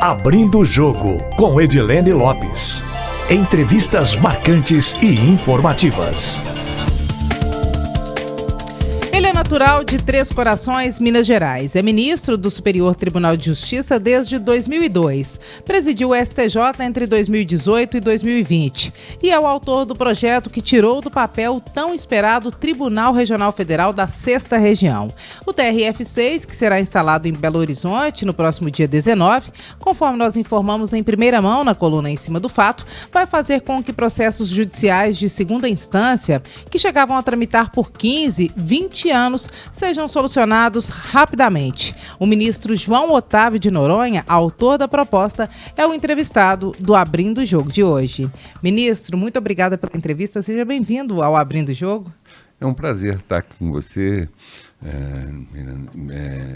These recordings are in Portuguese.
Abrindo o Jogo, com Edilene Lopes. Entrevistas marcantes e informativas. Ele é natural de Três Corações, Minas Gerais. É ministro do Superior Tribunal de Justiça desde 2002. Presidiu o STJ entre 2018 e 2020. E é o autor do projeto que tirou do papel o tão esperado Tribunal Regional Federal da 6ª Região. O TRF6, que será instalado em Belo Horizonte no próximo dia 19, conforme nós informamos em primeira mão na coluna Em Cima do Fato, vai fazer com que processos judiciais de segunda instância, que chegavam a tramitar por 15, 20 anos, sejam solucionados rapidamente. O ministro João Otávio de Noronha, autor da proposta, é o entrevistado do Abrindo o Jogo de hoje. Ministro, muito obrigada pela entrevista. Seja bem-vindo ao Abrindo o Jogo. É um prazer estar aqui com você,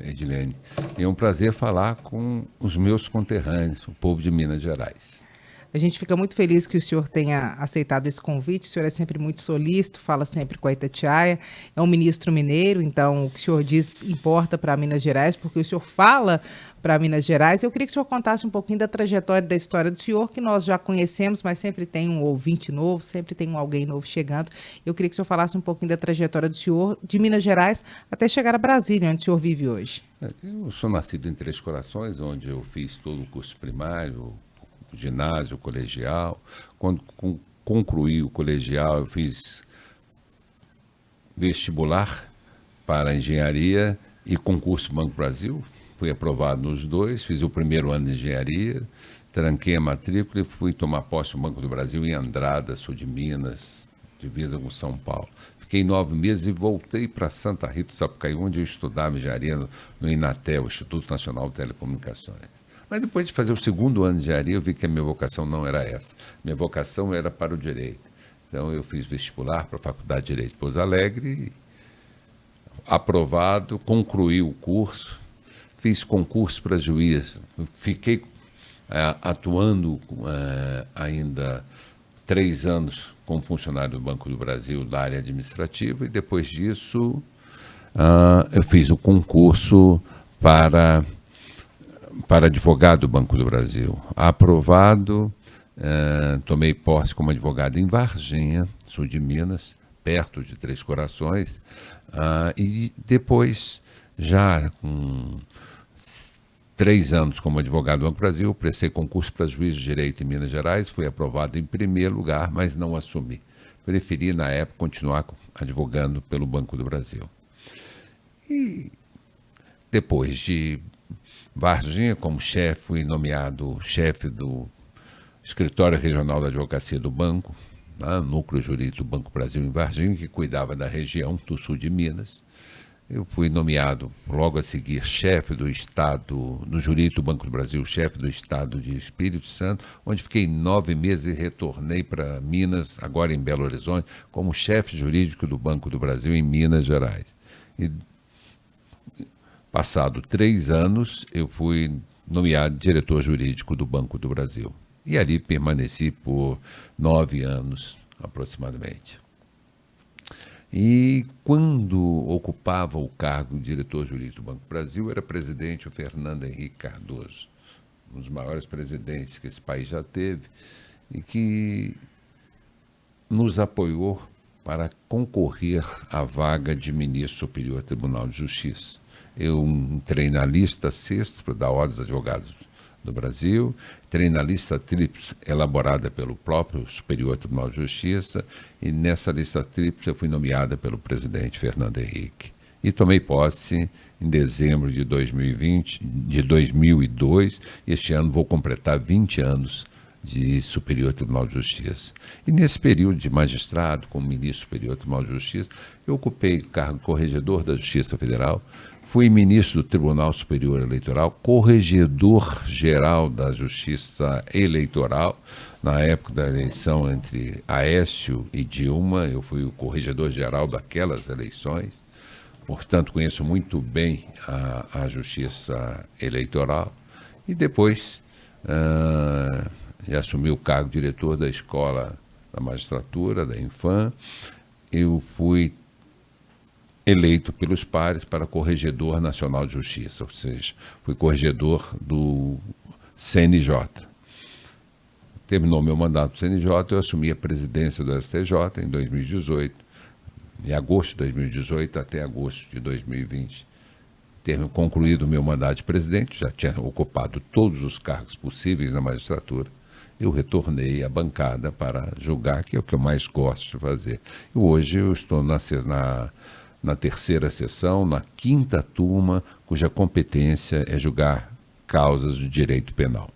Edilene. É um prazer falar com os meus conterrâneos, o povo de Minas Gerais. A gente fica muito feliz que o senhor tenha aceitado esse convite. O senhor é sempre muito solícito, fala sempre com a Itatiaia. É um ministro mineiro, então o que o senhor diz importa para Minas Gerais, porque o senhor fala para Minas Gerais. Eu queria que o senhor contasse um pouquinho da trajetória, da história do senhor, que nós já conhecemos, mas sempre tem um ouvinte novo, sempre tem alguém novo chegando. Eu queria que o senhor falasse um pouquinho da trajetória do senhor, de Minas Gerais, até chegar a Brasília, onde o senhor vive hoje. Eu sou nascido em Três Corações, onde eu fiz todo o curso primário, ginásio, colegial. Quando concluí o colegial, eu fiz vestibular para engenharia e concurso Banco Brasil. Fui aprovado nos dois, fiz o primeiro ano de engenharia, tranquei a matrícula e fui tomar posse no Banco do Brasil em Andrada, sul de Minas, divisa com São Paulo. Fiquei 9 meses e voltei para Santa Rita do Sapucaí, onde eu estudava engenharia no INATEL, Instituto Nacional de Telecomunicações. Mas depois de fazer o segundo ano de engenharia, eu vi que a minha vocação não era essa. Minha vocação era para o direito. Então eu fiz vestibular para a Faculdade de Direito de Pouso Alegre, aprovado, concluí o curso, fiz concurso para juiz. Fiquei atuando ainda 3 anos como funcionário do Banco do Brasil da área administrativa e depois disso eu fiz o concurso para advogado do Banco do Brasil. Aprovado, tomei posse como advogado em Varginha, sul de Minas, perto de Três Corações, e depois, já com 3 anos como advogado do Banco do Brasil, prestei concurso para juiz de direito em Minas Gerais, fui aprovado em primeiro lugar, mas não assumi. Preferi, na época, continuar advogando pelo Banco do Brasil. E depois de Varginha, como chefe, fui nomeado chefe do Escritório Regional da Advocacia do Banco, Núcleo Jurídico do Banco Brasil em Varginha, que cuidava da região do sul de Minas. Eu fui nomeado logo a seguir chefe do Estado, no Jurídico do Banco do Brasil, chefe do Estado de Espírito Santo, onde fiquei 9 meses e retornei para Minas, agora em Belo Horizonte, como chefe jurídico do Banco do Brasil em Minas Gerais. E passado 3 anos, eu fui nomeado diretor jurídico do Banco do Brasil. E ali permaneci por 9 anos, aproximadamente. E quando ocupava o cargo de diretor jurídico do Banco do Brasil, era presidente o Fernando Henrique Cardoso, um dos maiores presidentes que esse país já teve, e que nos apoiou para concorrer à vaga de ministro superior do Tribunal de Justiça. Eu entrei na lista sexta da Ordem dos Advogados do Brasil, entrei na lista tríplice elaborada pelo próprio Superior Tribunal de Justiça e nessa lista tríplice eu fui nomeada pelo presidente Fernando Henrique. E tomei posse em dezembro de 2002, e este ano vou completar 20 anos de Superior Tribunal de Justiça. E nesse período de magistrado, como ministro Superior Tribunal de Justiça, eu ocupei o cargo de corregedor da Justiça Federal, fui ministro do Tribunal Superior Eleitoral, corregedor-geral da Justiça Eleitoral. Na época da eleição entre Aécio e Dilma, eu fui o corregedor-geral daquelas eleições. Portanto, conheço muito bem a Justiça Eleitoral. E depois já assumi o cargo de diretor da Escola da Magistratura, da Infam. Eu fui eleito pelos pares para Corregedor Nacional de Justiça, ou seja, fui corregedor do CNJ. Terminou meu mandato no CNJ, eu assumi a presidência do STJ em 2018, em agosto de 2018 até agosto de 2020. Ter concluído o meu mandato de presidente, já tinha ocupado todos os cargos possíveis na magistratura, eu retornei à bancada para julgar, que é o que eu mais gosto de fazer. E hoje eu estou na terceira sessão, na quinta turma, cuja competência é julgar causas de direito penal.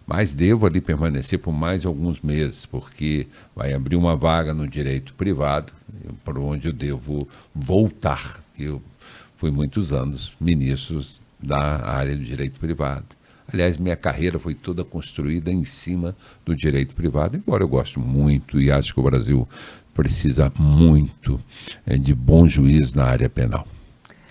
Mas devo ali permanecer por mais alguns meses, porque vai abrir uma vaga no direito privado, para onde eu devo voltar. Eu fui muitos anos ministro da área do direito privado. Aliás, minha carreira foi toda construída em cima do direito privado, embora eu goste muito e acho que o Brasil precisa muito de bom juiz na área penal.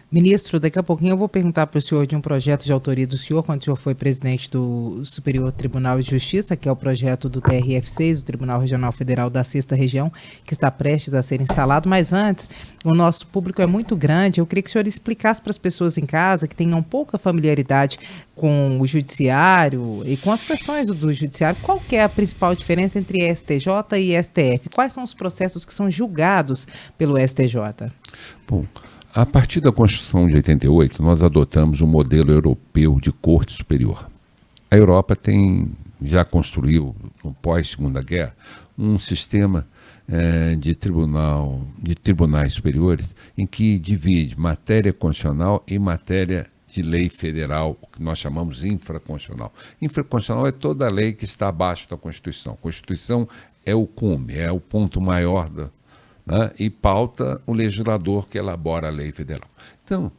Ministro, daqui a pouquinho eu vou perguntar para o senhor de um projeto de autoria do senhor, quando o senhor foi presidente do Superior Tribunal de Justiça, que é o projeto do TRF6, o Tribunal Regional Federal da 6ª Região, que está prestes a ser instalado. Mas antes, o nosso público é muito grande, eu queria que o senhor explicasse para as pessoas em casa que tenham pouca familiaridade com o judiciário e com as questões do judiciário, qual que é a principal diferença entre STJ e STF? Quais são os processos que são julgados pelo STJ? Bom, a partir da Constituição de 88, nós adotamos um modelo europeu de Corte Superior. A Europa já construiu, no pós-Segunda Guerra, um sistema de tribunais superiores em que divide matéria constitucional e matéria de lei federal, o que nós chamamos infraconstitucional. Infraconstitucional é toda a lei que está abaixo da Constituição. A Constituição é o cume, é o ponto maior e pauta o legislador que elabora a lei federal. Então,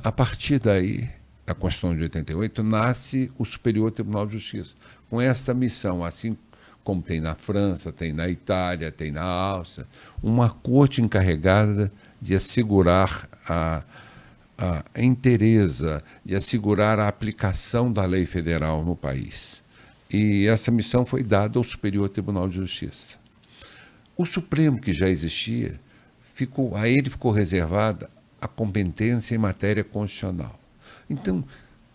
a partir daí, da Constituição de 88, nasce o Superior Tribunal de Justiça, com essa missão, assim como tem na França, tem na Itália, tem na Áustria, uma corte encarregada de assegurar a inteireza, de assegurar a aplicação da lei federal no país. E essa missão foi dada ao Superior Tribunal de Justiça. O Supremo, que já existia, a ele ficou reservada a competência em matéria constitucional. Então,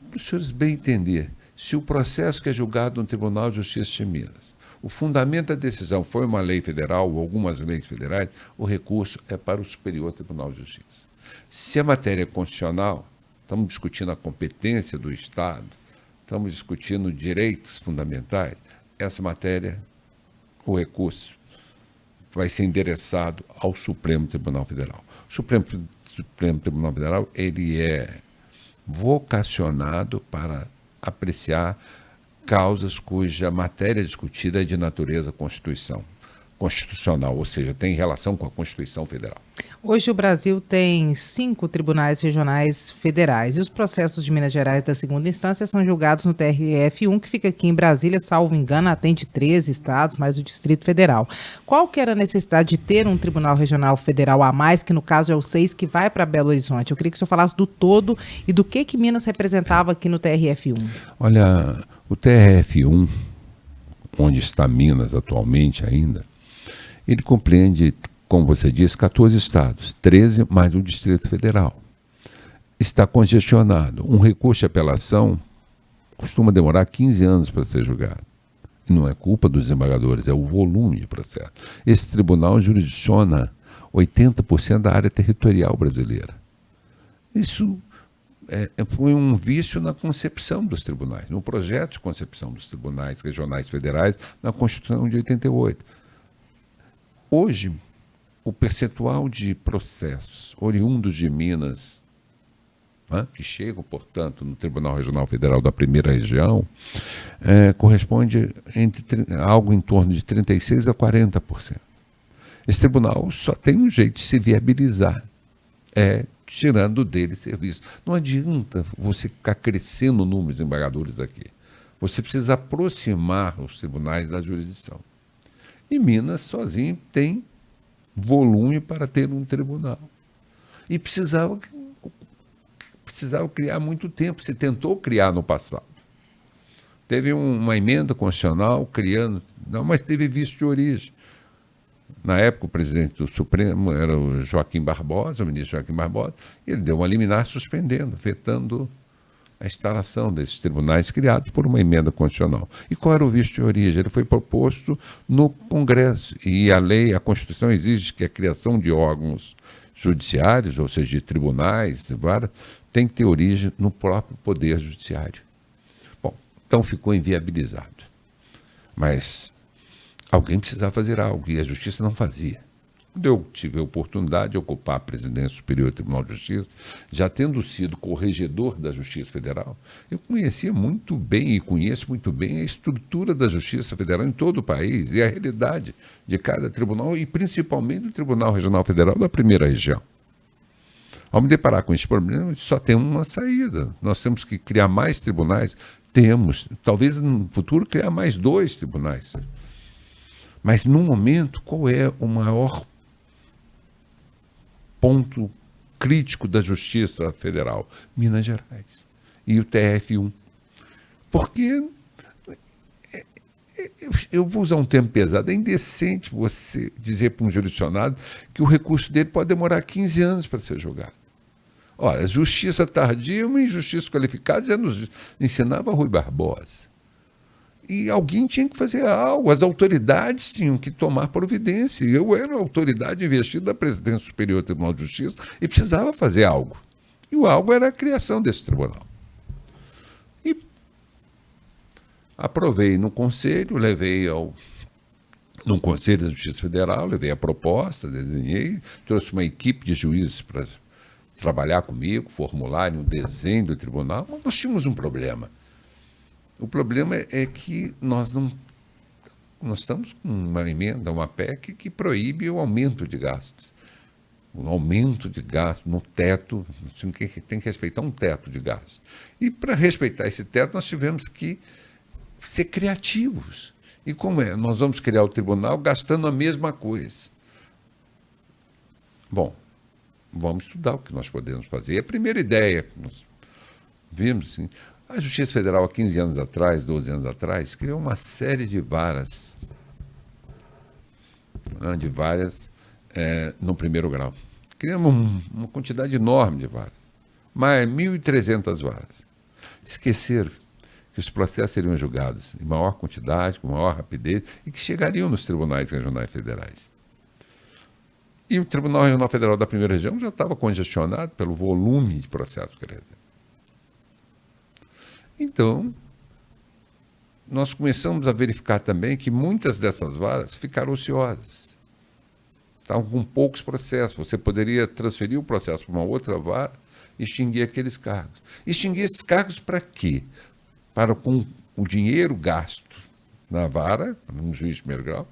para os senhores bem entender, se o processo que é julgado no Tribunal de Justiça de Minas, o fundamento da decisão foi uma lei federal ou algumas leis federais, o recurso é para o Superior Tribunal de Justiça. Se a matéria é constitucional, estamos discutindo a competência do Estado, estamos discutindo direitos fundamentais, essa matéria, o recurso vai ser endereçado ao Supremo Tribunal Federal. O Supremo Tribunal Federal, ele é vocacionado para apreciar causas cuja matéria discutida é de natureza constitucional, ou seja, tem relação com a Constituição Federal. Hoje o Brasil tem 5 tribunais regionais federais e os processos de Minas Gerais da segunda instância são julgados no TRF1, que fica aqui em Brasília, salvo engano, atende 13 estados, mais o Distrito Federal. Qual que era a necessidade de ter um tribunal regional federal a mais, que no caso é o 6, que vai para Belo Horizonte? Eu queria que o senhor falasse do todo e do que Minas representava aqui no TRF1. Olha, o TRF1, onde está Minas atualmente ainda, ele compreende, como você disse, 14 estados, 13 mais o Distrito Federal. Está congestionado. Um recurso de apelação costuma demorar 15 anos para ser julgado. E não é culpa dos desembargadores, é o volume de processo. Esse tribunal jurisdiciona 80% da área territorial brasileira. Isso foi um vício na concepção dos tribunais, no projeto de concepção dos tribunais regionais federais na Constituição de 88. Hoje, o percentual de processos oriundos de Minas, que chegam, portanto, no Tribunal Regional Federal da primeira região, corresponde a algo em torno de 36% a 40%. Esse tribunal só tem um jeito de se viabilizar, tirando dele serviço. Não adianta você ficar crescendo o número de desembargadores aqui. Você precisa aproximar os tribunais da jurisdição. E Minas sozinho tem volume para ter um tribunal. E precisava criar há muito tempo. Se tentou criar no passado. Teve uma emenda constitucional criando, mas teve vício de origem. Na época, o presidente do Supremo era o Joaquim Barbosa, o ministro Joaquim Barbosa, e ele deu uma liminar suspendendo, vetando a instalação desses tribunais criados por uma emenda constitucional. E qual era o vício de origem? Ele foi proposto no Congresso, e a Constituição exige que a criação de órgãos judiciários, ou seja, de tribunais, tem que ter origem no próprio Poder Judiciário. Bom, então ficou inviabilizado. Mas alguém precisava fazer algo, e a Justiça não fazia. Quando eu tive a oportunidade de ocupar a presidência superior do Tribunal de Justiça, já tendo sido corregedor da Justiça Federal, eu conhecia muito bem e conheço muito bem a estrutura da Justiça Federal em todo o país e a realidade de cada tribunal e principalmente do Tribunal Regional Federal da primeira região. Ao me deparar com esse problema, só tem uma saída. Nós temos que criar mais tribunais. Talvez no futuro criar mais 2 tribunais. Mas no momento, qual é o maior ponto crítico da Justiça Federal? Minas Gerais e o TRF1. Porque, eu vou usar um termo pesado, é indecente você dizer para um jurisdicionado que o recurso dele pode demorar 15 anos para ser julgado. Olha, justiça tardia é uma injustiça qualificada, já nos ensinava Rui Barbosa. E alguém tinha que fazer algo, as autoridades tinham que tomar providência. Eu era a autoridade investida da Presidência Superior do Tribunal de Justiça e precisava fazer algo. E o algo era a criação desse tribunal. E aprovei no Conselho, no Conselho da Justiça Federal, levei a proposta, desenhei, trouxe uma equipe de juízes para trabalhar comigo, formularem um desenho do tribunal, mas nós tínhamos um problema. O problema é que nós estamos com uma emenda, uma PEC, que proíbe o aumento de gastos. O aumento de gastos no teto, tem que respeitar um teto de gastos. E para respeitar esse teto, nós tivemos que ser criativos. E como é? Nós vamos criar o tribunal gastando a mesma coisa. Bom, vamos estudar o que nós podemos fazer. E a primeira ideia que nós vimos, assim, a Justiça Federal, há 15 anos atrás, 12 anos atrás, criou uma série de varas, no primeiro grau. Criamos uma quantidade enorme de varas, mais 1.300 varas. Esqueceram que os processos seriam julgados em maior quantidade, com maior rapidez, e que chegariam nos tribunais regionais federais. E o Tribunal Regional Federal da primeira região já estava congestionado pelo volume de processos que ele recebe. Então, nós começamos a verificar também que muitas dessas varas ficaram ociosas. Estavam com poucos processos. Você poderia transferir o processo para uma outra vara e extinguir aqueles cargos. Extinguir esses cargos para quê? Para com o dinheiro gasto na vara, no juiz de primeiro grau,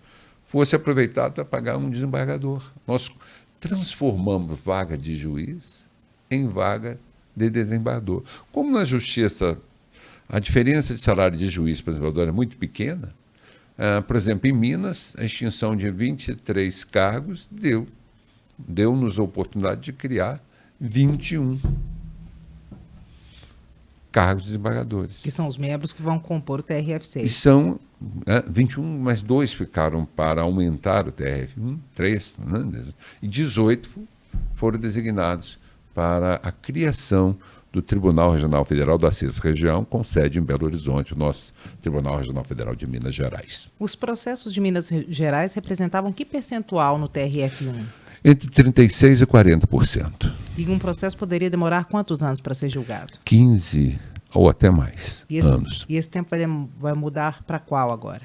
fosse aproveitado para pagar um desembargador. Nós transformamos vaga de juiz em vaga de desembargador. Como na justiça a diferença de salário de juiz para desembargador é muito pequena, por exemplo, em Minas, a extinção de 23 cargos deu-nos a oportunidade de criar 21 cargos de desembargadores. Que são os membros que vão compor o TRF6. E são 21, mas 2 ficaram para aumentar o TRF1, 3, né? E 18 foram designados para a criação do Tribunal Regional Federal da Sexta Região, com sede em Belo Horizonte, o nosso Tribunal Regional Federal de Minas Gerais. Os processos de Minas Gerais representavam que percentual no TRF1? Entre 36% e 40%. E um processo poderia demorar quantos anos para ser julgado? 15 ou até mais anos. E esse tempo vai mudar para qual agora?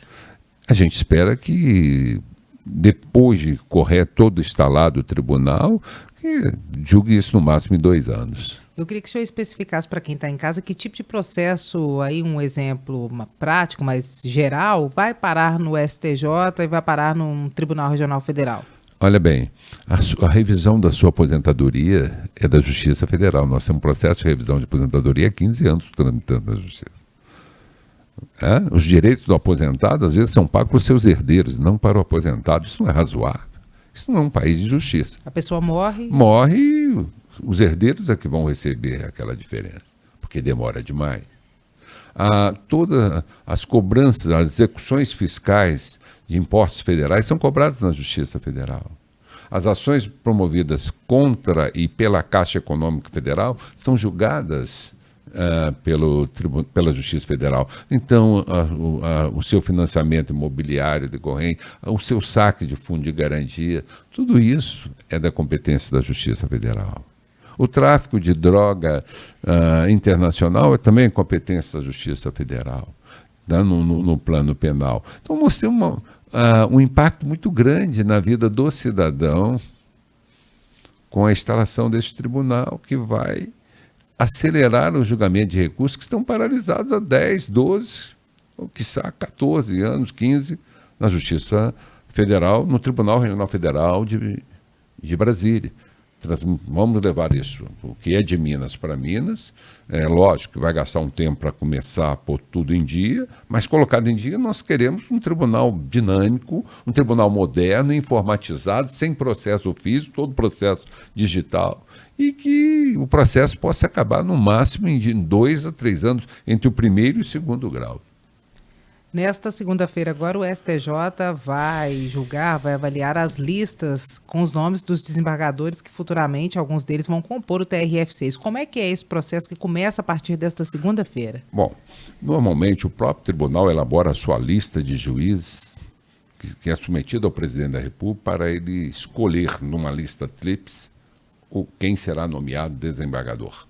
A gente espera que, depois de correr todo instalado o tribunal, que julgue isso no máximo em 2 anos. Eu queria que o senhor especificasse para quem está em casa que tipo de processo, aí um exemplo prático, mas geral, vai parar no STJ e vai parar num Tribunal Regional Federal. Olha bem, a revisão da sua aposentadoria é da Justiça Federal. Nós temos um processo de revisão de aposentadoria há 15 anos tramitando na Justiça. Os direitos do aposentado, às vezes, são pagos para os seus herdeiros, não para o aposentado. Isso não é razoável. Isso não é um país de justiça. A pessoa morre... Morre e os herdeiros é que vão receber aquela diferença, porque demora demais. Todas as cobranças, as execuções fiscais de impostos federais são cobradas na Justiça Federal. As ações promovidas contra e pela Caixa Econômica Federal são julgadas pela Justiça Federal. Então, o seu financiamento imobiliário decorrente, o seu saque de fundo de garantia, tudo isso é da competência da Justiça Federal. O tráfico de droga internacional é também competência da Justiça Federal, tá? No plano penal. Então, nós temos um impacto muito grande na vida do cidadão com a instalação desse tribunal que vai acelerar o julgamento de recursos que estão paralisados há 10, 12, ou quiçá 14 anos, 15, na Justiça Federal, no Tribunal Regional Federal de Brasília. Vamos levar isso, o que é de Minas para Minas. É lógico que vai gastar um tempo para começar a pôr tudo em dia, mas colocado em dia, nós queremos um tribunal dinâmico, um tribunal moderno, informatizado, sem processo físico, todo processo digital, e que o processo possa acabar no máximo em 2 a 3 anos, entre o primeiro e o segundo grau. Nesta segunda-feira agora o STJ vai julgar, vai avaliar as listas com os nomes dos desembargadores que futuramente alguns deles vão compor o TRF6. Como é que é esse processo que começa a partir desta segunda-feira? Bom, normalmente o próprio tribunal elabora a sua lista de juízes que é submetida ao presidente da República para ele escolher numa lista tríplice quem será nomeado desembargador.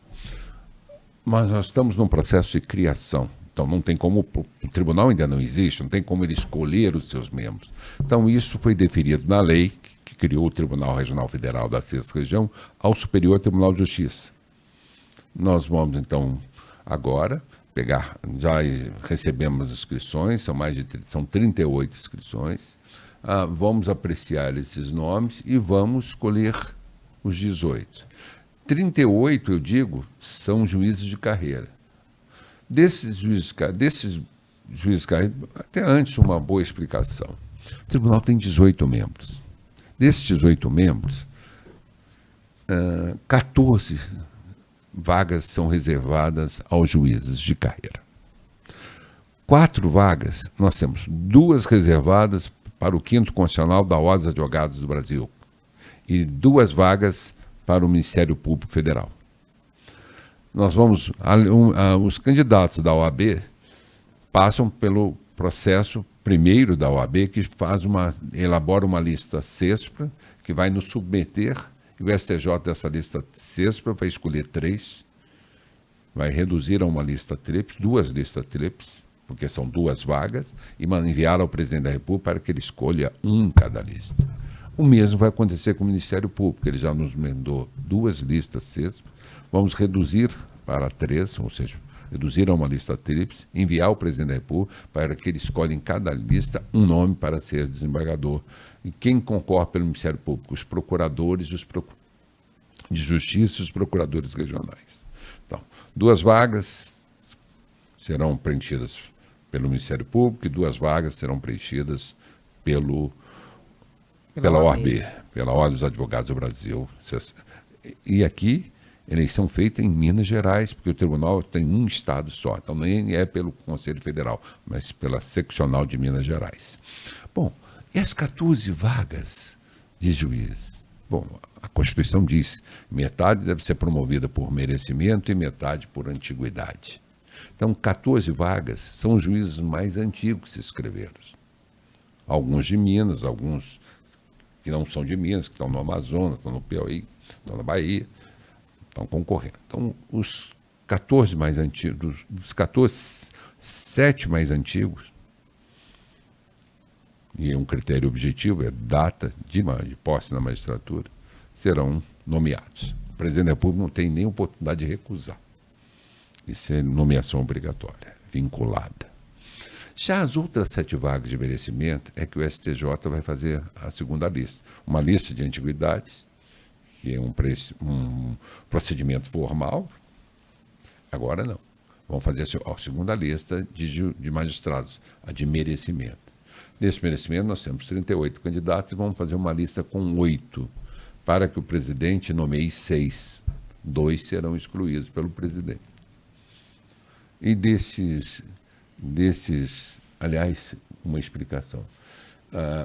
Mas nós estamos num processo de criação. Então não tem como, o tribunal ainda não existe, não tem como ele escolher os seus membros. Então isso foi definido na lei que criou o Tribunal Regional Federal da 6ª Região ao Superior Tribunal de Justiça. Nós vamos então agora pegar, já recebemos inscrições, são 38 inscrições, vamos apreciar esses nomes e vamos escolher os 18. 38, eu digo, são juízes de carreira. Desses juízes de carreira, até antes uma boa explicação. O tribunal tem 18 membros. Desses 18 membros, 14 vagas são reservadas aos juízes de carreira. 4 vagas, nós temos 2 reservadas para o 5º Constitucional da Ordem dos Advogados do Brasil e 2 vagas para o Ministério Público Federal. Nós vamos, os candidatos da OAB passam pelo processo primeiro da OAB, que elabora uma lista CESPA, que vai nos submeter, e o STJ dessa lista CESPA vai escolher 3, vai reduzir a uma lista tríplice, 2 listas tríplices, porque são 2 vagas, e enviar ao presidente da República para que ele escolha um em cada lista. O mesmo vai acontecer com o Ministério Público, ele já nos mandou 2 listas CESPA, vamos reduzir para 3, ou seja, reduzir a uma lista tríplice, enviar ao presidente da República para que ele escolha em cada lista um nome para ser desembargador. E quem concorre pelo Ministério Público? Os procuradores de justiça e os procuradores regionais. Então, 2 vagas serão preenchidas pelo Ministério Público e 2 vagas serão preenchidas pela OAB, pela Ordem dos Advogados do Brasil. E aqui, eleição feita em Minas Gerais, porque o tribunal tem um estado só, então nem é pelo Conselho Federal, mas pela seccional de Minas Gerais. Bom, e as 14 vagas de juiz? Bom, a Constituição diz metade deve ser promovida por merecimento e metade por antiguidade. Então, 14 vagas são os juízes mais antigos que se inscreveram. Alguns de Minas, alguns que não são de Minas, que estão no Amazonas, estão no Piauí, estão na Bahia, estão concorrendo. Então, os 14 mais antigos, dos 14, 7 mais antigos, e um critério objetivo é data de posse na magistratura, serão nomeados. O presidente da República não tem nem oportunidade de recusar. Isso é nomeação obrigatória, vinculada. Já as outras 7 vagas de merecimento é que o STJ vai fazer a segunda lista. Uma lista de antiguidades, que é um procedimento formal. Agora não. Vamos fazer a segunda lista de magistrados, a de merecimento. Nesse merecimento nós temos 38 candidatos e vamos fazer uma lista com 8, para que o presidente nomeie 6. 2 serão excluídos pelo presidente. E desses, aliás, uma explicação.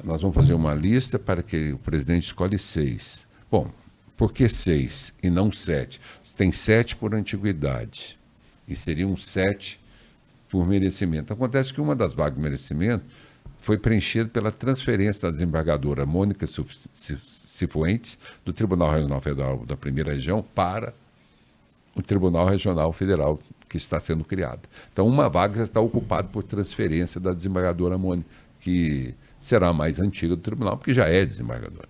Nós vamos fazer uma lista para que o presidente escolhe 6. Bom, por que 6 e não 7? Tem 7 por antiguidade. e seriam 7 por merecimento. Acontece que uma das vagas de merecimento foi preenchida pela transferência da desembargadora Mônica Cifuentes, do Tribunal Regional Federal da Primeira Região, para o Tribunal Regional Federal, que está sendo criado. Então, uma vaga está ocupada por transferência da desembargadora Mônica, que será a mais antiga do tribunal, porque já é desembargadora.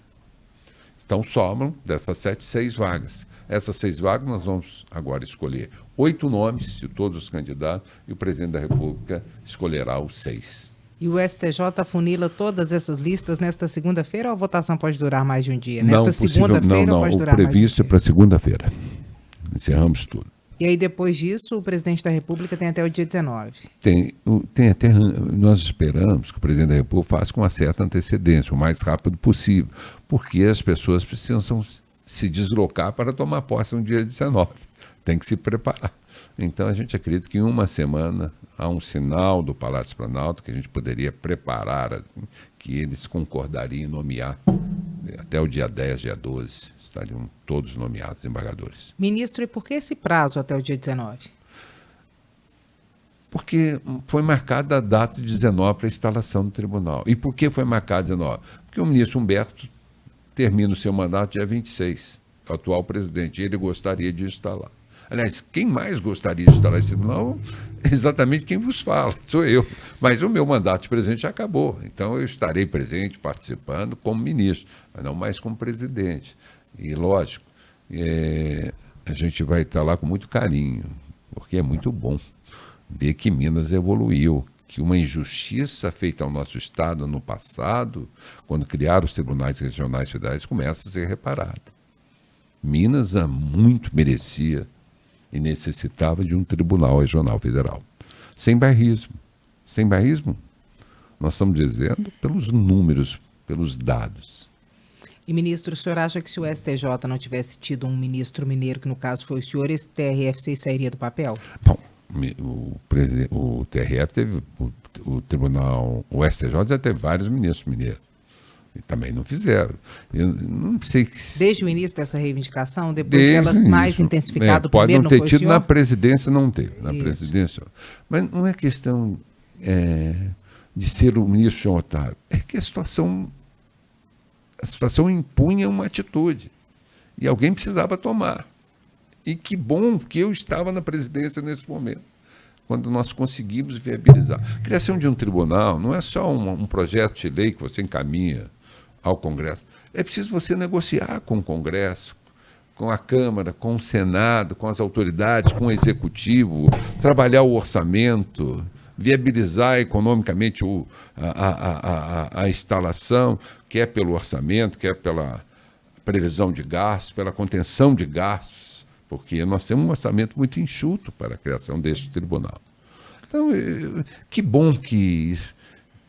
Então, sobram dessas 7, 6 vagas. Essas 6 vagas nós vamos agora escolher 8 nomes de todos os candidatos e o presidente da República escolherá os 6. E o STJ funila todas essas listas nesta segunda-feira ou a votação pode durar mais de um dia? Nesta segunda-feira não, pode o durar mais de um previsto dia? é para segunda-feira. Encerramos tudo. E aí, depois disso, o presidente da República tem até o dia 19. Nós esperamos que o presidente da República faça com uma certa antecedência, o mais rápido possível, porque as pessoas precisam se deslocar para tomar posse no dia 19. Tem que se preparar. Então, a gente acredita que em uma semana há um sinal do Palácio Planalto que a gente poderia preparar, assim, que eles concordariam em nomear até o dia 10, dia 12. Estariam todos nomeados embargadores. Ministro, e por que esse prazo até o dia 19? Porque foi marcada a data de 19 para a instalação do tribunal. E por que foi marcada 19? Porque o ministro Humberto termina o seu mandato dia 26, o atual presidente, e ele gostaria de instalar. Aliás, quem mais gostaria de instalar esse tribunal é exatamente quem vos fala, sou eu. Mas o meu mandato de presidente já acabou, então eu estarei presente, participando como ministro, mas não mais como presidente. E, lógico, a gente vai estar lá com muito carinho, porque é muito bom ver que Minas evoluiu, que uma injustiça feita ao nosso Estado no passado, quando criaram os tribunais regionais federais, começa a ser reparada. Minas há muito merecia e necessitava de um tribunal regional federal. Sem bairrismo. Sem bairrismo, nós estamos dizendo pelos números, pelos dados. E, ministro, o senhor acha que se o STJ não tivesse tido um ministro mineiro, que no caso foi o senhor, esse TRF-6 sairia do papel? Bom, o TRF teve, o tribunal, o STJ já teve vários ministros mineiros. E também não fizeram. Eu não sei que... Desde o início dessa reivindicação, depois delas mais intensificado, pode primeiro não ter foi tido, o senhor? na presidência não teve. Na Isso. presidência. Mas não é questão de ser o ministro João Otávio. É que a situação impunha uma atitude. E alguém precisava tomar. E que bom que eu estava na presidência nesse momento, quando nós conseguimos viabilizar. A criação de um tribunal não é só um projeto de lei que você encaminha ao Congresso. É preciso você negociar com o Congresso, com a Câmara, com o Senado, com as autoridades, com o Executivo, trabalhar o orçamento, viabilizar economicamente a instalação, quer pelo orçamento, quer pela previsão de gastos, pela contenção de gastos, porque nós temos um orçamento muito enxuto para a criação deste tribunal. Então, que bom que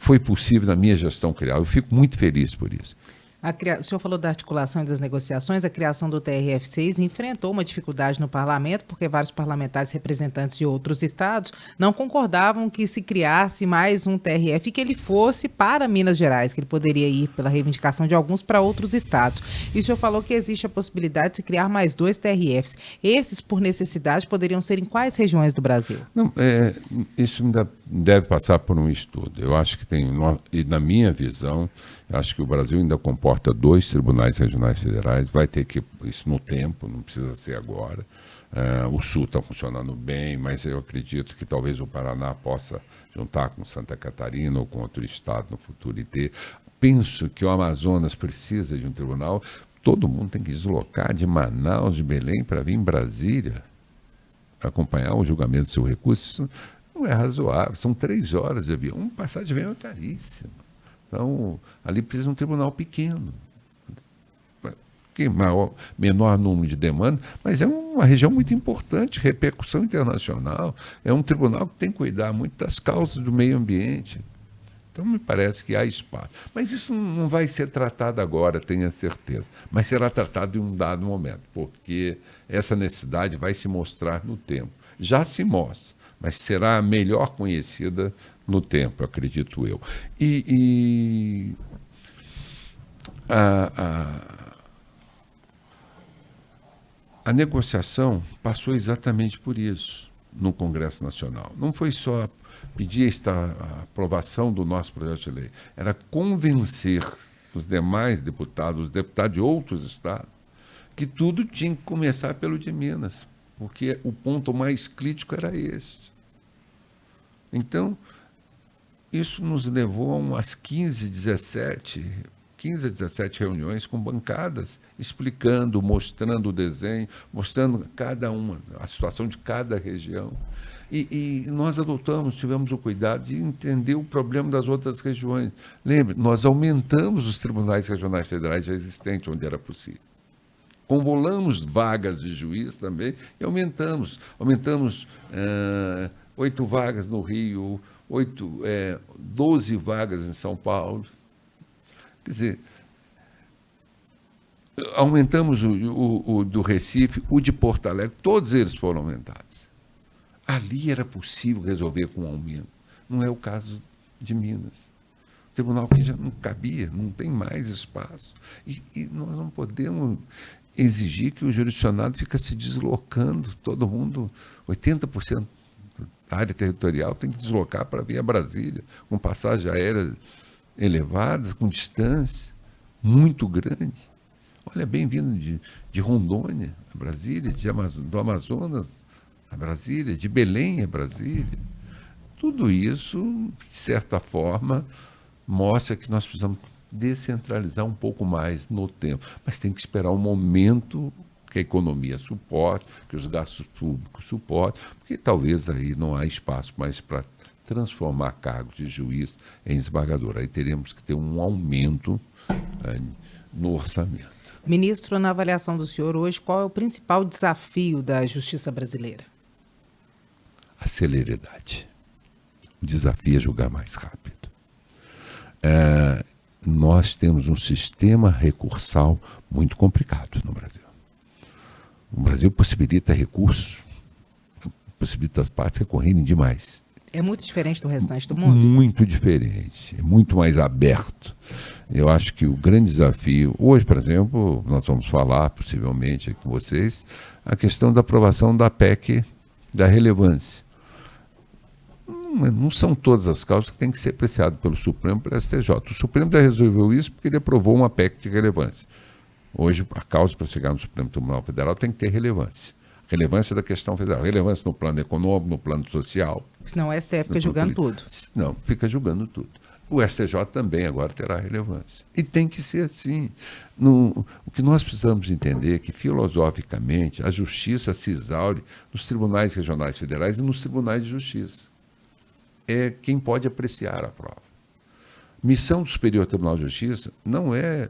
foi possível na minha gestão criar. Eu fico muito feliz por isso. O senhor falou da articulação e das negociações. A criação do TRF-6 enfrentou uma dificuldade no parlamento, porque vários parlamentares representantes de outros estados não concordavam que se criasse mais um TRF e que ele fosse para Minas Gerais, que ele poderia ir pela reivindicação de alguns para outros estados. E o senhor falou que existe a possibilidade de se criar mais 2 TRFs. Esses, por necessidade, poderiam ser em quais regiões do Brasil? Não, isso ainda deve passar por um estudo. Eu acho que tem, e na minha visão, acho que o Brasil ainda comporta 2 tribunais regionais federais, vai ter que, isso no tempo, não precisa ser agora. O Sul está funcionando bem, mas eu acredito que talvez o Paraná possa juntar com Santa Catarina ou com outro estado no futuro e ter. Penso que o Amazonas precisa de um tribunal, todo mundo tem que deslocar de Manaus, de Belém, para vir em Brasília acompanhar o julgamento do seu recurso. Isso não é razoável, são 3 horas de avião, passagem de avião é caríssimo. Então, ali precisa de um tribunal pequeno, que menor número de demanda, mas é uma região muito importante, repercussão internacional, é um tribunal que tem que cuidar muito das causas do meio ambiente. Então, me parece que há espaço. Mas isso não vai ser tratado agora, tenha certeza, mas será tratado em um dado momento, porque essa necessidade vai se mostrar no tempo. Já se mostra, mas será melhor conhecida no tempo, acredito eu. A negociação passou exatamente por isso. no Congresso Nacional. Não foi só pedir a aprovação do nosso projeto de lei, era convencer os demais deputados, os deputados de outros estados, que tudo tinha que começar pelo de Minas, porque o ponto mais crítico era esse. Então, isso nos levou a umas 15 a 17 reuniões com bancadas, explicando, mostrando o desenho, mostrando cada uma, a situação de cada região. E nós tivemos o cuidado de entender o problema das outras regiões. Lembre, nós aumentamos os tribunais regionais federais já existentes, onde era possível. Convolamos vagas de juiz também e aumentamos. Aumentamos 8 vagas no Rio, 12 vagas em São Paulo. Quer dizer, aumentamos o do Recife, o de Porto Alegre, todos eles foram aumentados. Ali era possível resolver com aumento. Não é o caso de Minas. O tribunal que já não cabia, não tem mais espaço. E nós não podemos exigir que o jurisdicionado fique se deslocando. Todo mundo, 80% da área territorial tem que deslocar para vir a Brasília, com passagem aérea elevada, com distância muito grande. Olha, bem-vindo de Rondônia a Brasília, do Amazonas a Brasília, de Belém a Brasília. Tudo isso, de certa forma, mostra que nós precisamos descentralizar um pouco mais no tempo. Mas tem que esperar um momento que a economia suporte, que os gastos públicos suportem, porque talvez aí não há espaço mais para transformar cargos de juiz em desembargador. Aí teremos que ter um aumento no orçamento. Ministro, na avaliação do senhor hoje, qual é o principal desafio da justiça brasileira? A celeridade. O desafio é julgar mais rápido. Nós temos um sistema recursal muito complicado no Brasil. O Brasil possibilita recursos, possibilita as partes recorrerem demais. É muito diferente do restante do mundo? Muito diferente, é muito mais aberto. Eu acho que o grande desafio, hoje, por exemplo, nós vamos falar, possivelmente, aqui com vocês, a questão da aprovação da PEC da relevância. Não são todas as causas que têm que ser apreciadas pelo Supremo e pelo STJ. O Supremo já resolveu isso porque ele aprovou uma PEC de relevância. Hoje, a causa para chegar no Supremo Tribunal Federal tem que ter relevância. Relevância da questão federal, relevância no plano econômico, no plano social. Senão o STF fica julgando tudo. Não, fica julgando tudo. O STJ também agora terá relevância. E tem que ser assim. O que nós precisamos entender é que, filosoficamente, a justiça se exaure nos tribunais regionais federais e nos tribunais de justiça. É quem pode apreciar a prova. Missão do Superior Tribunal de Justiça não é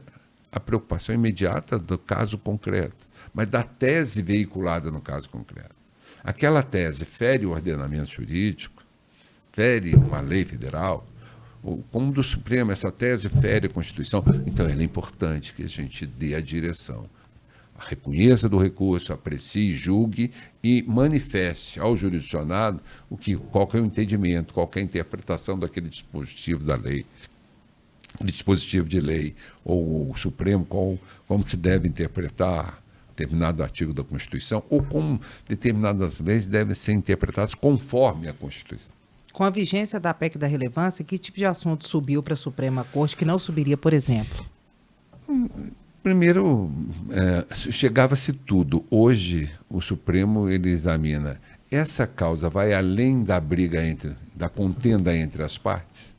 a preocupação imediata do caso concreto, mas da tese veiculada no caso concreto. Aquela tese fere o ordenamento jurídico, fere uma lei federal, como do Supremo, essa tese fere a Constituição, então é importante que a gente dê a direção. Reconheça do recurso, aprecie, julgue e manifeste ao jurisdicionado qual é o entendimento, qual é a interpretação daquele dispositivo da lei, dispositivo de lei, ou o Supremo, como se deve interpretar determinado artigo da Constituição, ou como determinadas leis devem ser interpretadas conforme a Constituição. Com a vigência da PEC da relevância, que tipo de assunto subiu para a Suprema Corte que não subiria, por exemplo? Primeiro, chegava-se tudo. Hoje, o Supremo ele examina, essa causa vai além da briga da contenda entre as partes?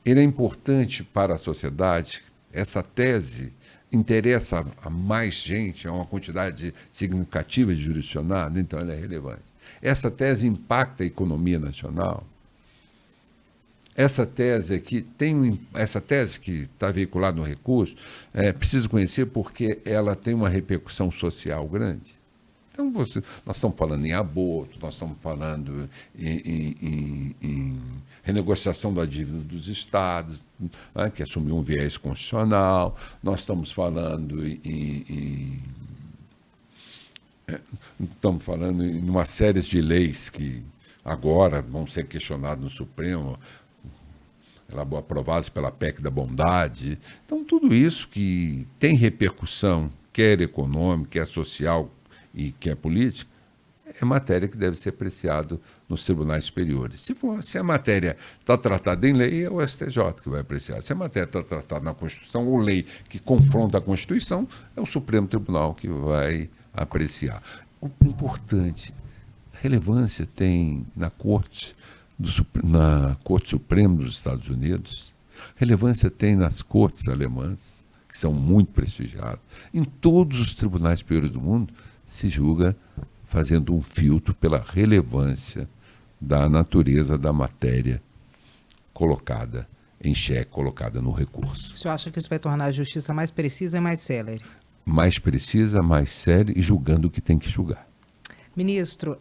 Ele é importante para a sociedade? Essa tese interessa a mais gente, a uma quantidade significativa de jurisdicionado? Então, ela é relevante. Essa tese impacta a economia nacional? Essa tese aqui essa tese que está veiculada no recurso, precisa conhecer porque ela tem uma repercussão social grande. Então, nós estamos falando em aborto, nós estamos falando em renegociação da dívida dos estados, que assumiu um viés constitucional, nós estamos falando em uma série de leis que agora vão ser questionadas no Supremo, aprovados pela PEC da bondade. Então, tudo isso que tem repercussão, quer econômica, quer social e quer política, é matéria que deve ser apreciada nos tribunais superiores. Se a matéria está tratada em lei, é o STJ que vai apreciar. Se a matéria está tratada na Constituição ou lei que confronta a Constituição, é o Supremo Tribunal que vai apreciar. O importante, relevância tem na Corte Suprema dos Estados Unidos, relevância tem nas cortes alemãs, que são muito prestigiadas. Em todos os tribunais superiores do mundo se julga fazendo um filtro pela relevância da natureza da matéria colocada em xeque, colocada no recurso. O senhor acha que isso vai tornar a justiça mais precisa e mais célere? Mais precisa, mais séria e julgando o que tem que julgar. Ministro,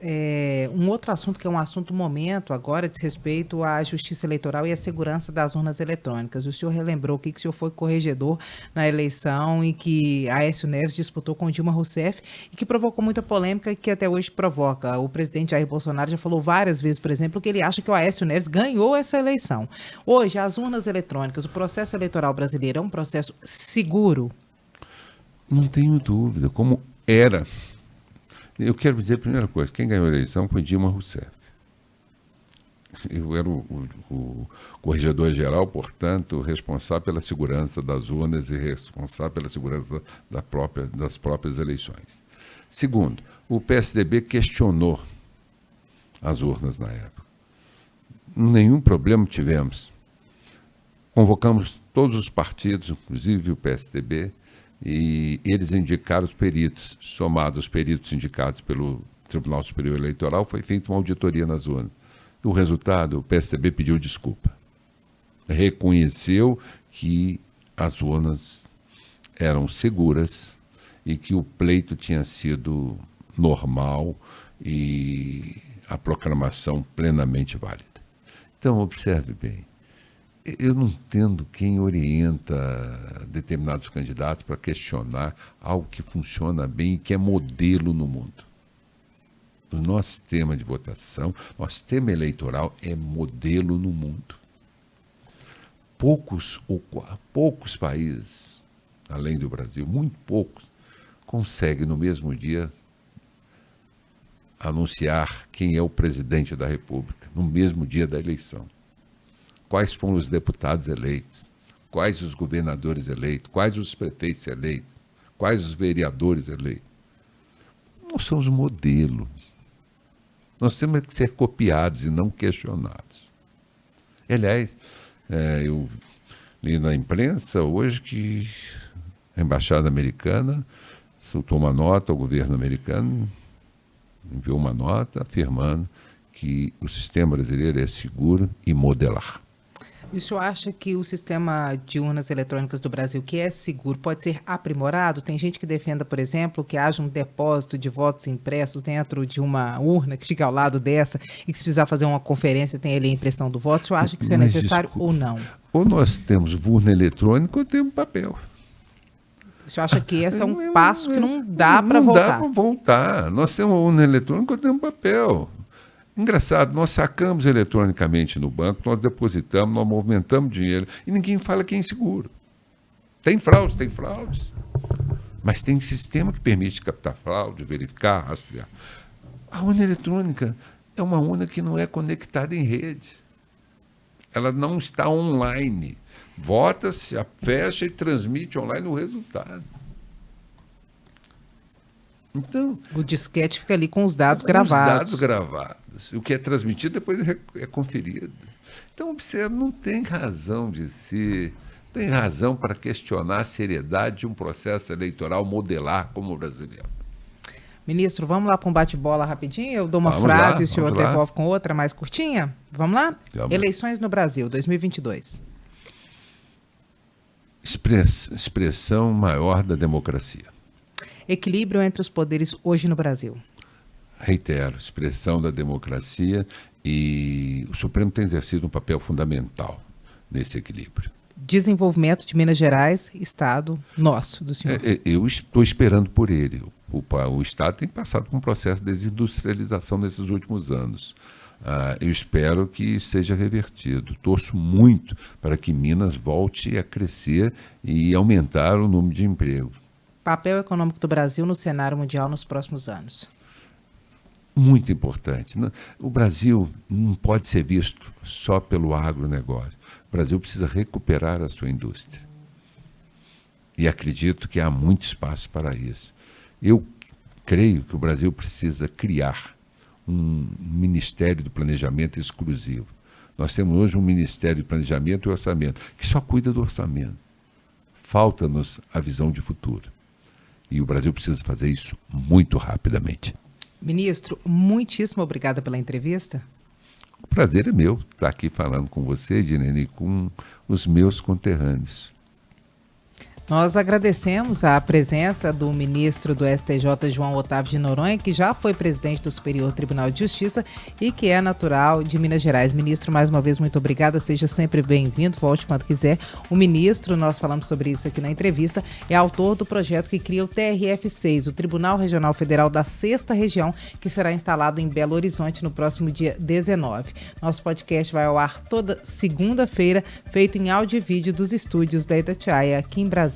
um outro assunto que é um assunto momento agora diz respeito à justiça eleitoral e à segurança das urnas eletrônicas. O senhor relembrou que o senhor foi corregedor na eleição em que Aécio Neves disputou com Dilma Rousseff e que provocou muita polêmica e que até hoje provoca. O presidente Jair Bolsonaro já falou várias vezes, por exemplo, que ele acha que o Aécio Neves ganhou essa eleição. Hoje, as urnas eletrônicas, o processo eleitoral brasileiro é um processo seguro? Não tenho dúvida, como era. Eu quero dizer a primeira coisa, quem ganhou a eleição foi Dilma Rousseff. Eu era o corregedor-geral, portanto, responsável pela segurança das urnas e responsável pela segurança das próprias eleições. Segundo, o PSDB questionou as urnas na época. Nenhum problema tivemos. Convocamos todos os partidos, inclusive o PSDB, e eles indicaram os peritos. Somados os peritos indicados pelo Tribunal Superior Eleitoral, foi feita uma auditoria nas urnas. O resultado, o PSDB pediu desculpa. Reconheceu que as urnas eram seguras e que o pleito tinha sido normal e a proclamação plenamente válida. Então, observe bem. Eu não entendo quem orienta determinados candidatos para questionar algo que funciona bem e que é modelo no mundo. O nosso sistema de votação, nosso sistema eleitoral é modelo no mundo. Poucos países, além do Brasil, muito poucos, conseguem no mesmo dia anunciar quem é o presidente da República, no mesmo dia da eleição. Quais foram os deputados eleitos, quais os governadores eleitos, quais os prefeitos eleitos, quais os vereadores eleitos. Nós somos modelo. Nós temos que ser copiados e não questionados. Aliás, eu li na imprensa hoje que a embaixada americana soltou uma nota, o governo americano enviou uma nota afirmando que o sistema brasileiro é seguro e modelar. E o senhor acha que o sistema de urnas eletrônicas do Brasil, que é seguro, pode ser aprimorado? Tem gente que defenda, por exemplo, que haja um depósito de votos impressos dentro de uma urna que fica ao lado dessa e que se precisar fazer uma conferência tem ali a impressão do voto. O senhor acha que isso é necessário ou não? Ou nós temos urna eletrônica ou temos papel. O senhor acha que esse é um passo que não dá para voltar? Não dá para voltar. Nós temos urna eletrônica ou temos papel. Engraçado, nós sacamos eletronicamente no banco, nós depositamos, nós movimentamos dinheiro e ninguém fala que é inseguro. Tem fraudes. Mas tem sistema que permite captar fraude, verificar, rastrear. A urna eletrônica é uma urna que não é conectada em rede. Ela não está online. Vota-se, fecha e transmite online o resultado. Então, o disquete fica ali com os dados gravados. Os dados gravados. O que é transmitido depois é conferido. Então, observe, não tem razão de ser, não tem razão para questionar a seriedade de um processo eleitoral modelar como o brasileiro. Ministro, vamos lá para um bate-bola rapidinho? Eu dou uma frase e o senhor devolve com outra mais curtinha? Vamos lá? Eleições no Brasil, 2022. Expressão maior da democracia. Equilíbrio entre os poderes hoje no Brasil. Reitero, expressão da democracia e o Supremo tem exercido um papel fundamental nesse equilíbrio. Desenvolvimento de Minas Gerais, Estado nosso, do senhor. Eu estou esperando por ele. O Estado tem passado por um processo de desindustrialização nesses últimos anos. Eu espero que seja revertido. Torço muito para que Minas volte a crescer e aumentar o número de empregos. Papel econômico do Brasil no cenário mundial nos próximos anos. muito importante. O Brasil não pode ser visto só pelo agronegócio. O Brasil precisa recuperar a sua indústria. E acredito que há muito espaço para isso. Eu creio que o Brasil precisa criar um Ministério do Planejamento exclusivo. Nós temos hoje um Ministério de Planejamento e Orçamento, que só cuida do orçamento. Falta-nos a visão de futuro. E o Brasil precisa fazer isso muito rapidamente. Ministro, muitíssimo obrigada pela entrevista. O prazer é meu estar aqui falando com você, Edilene, e com os meus conterrâneos. Nós agradecemos a presença do ministro do STJ, João Otávio de Noronha, que já foi presidente do Superior Tribunal de Justiça e que é natural de Minas Gerais. Ministro, mais uma vez, muito obrigada, seja sempre bem-vindo, volte quando quiser. O ministro, nós falamos sobre isso aqui na entrevista, é autor do projeto que cria o TRF6, o Tribunal Regional Federal da 6ª Região, que será instalado em Belo Horizonte no próximo dia 19. Nosso podcast vai ao ar toda segunda-feira, feito em áudio e vídeo dos estúdios da Itatiaia, aqui em Brasília.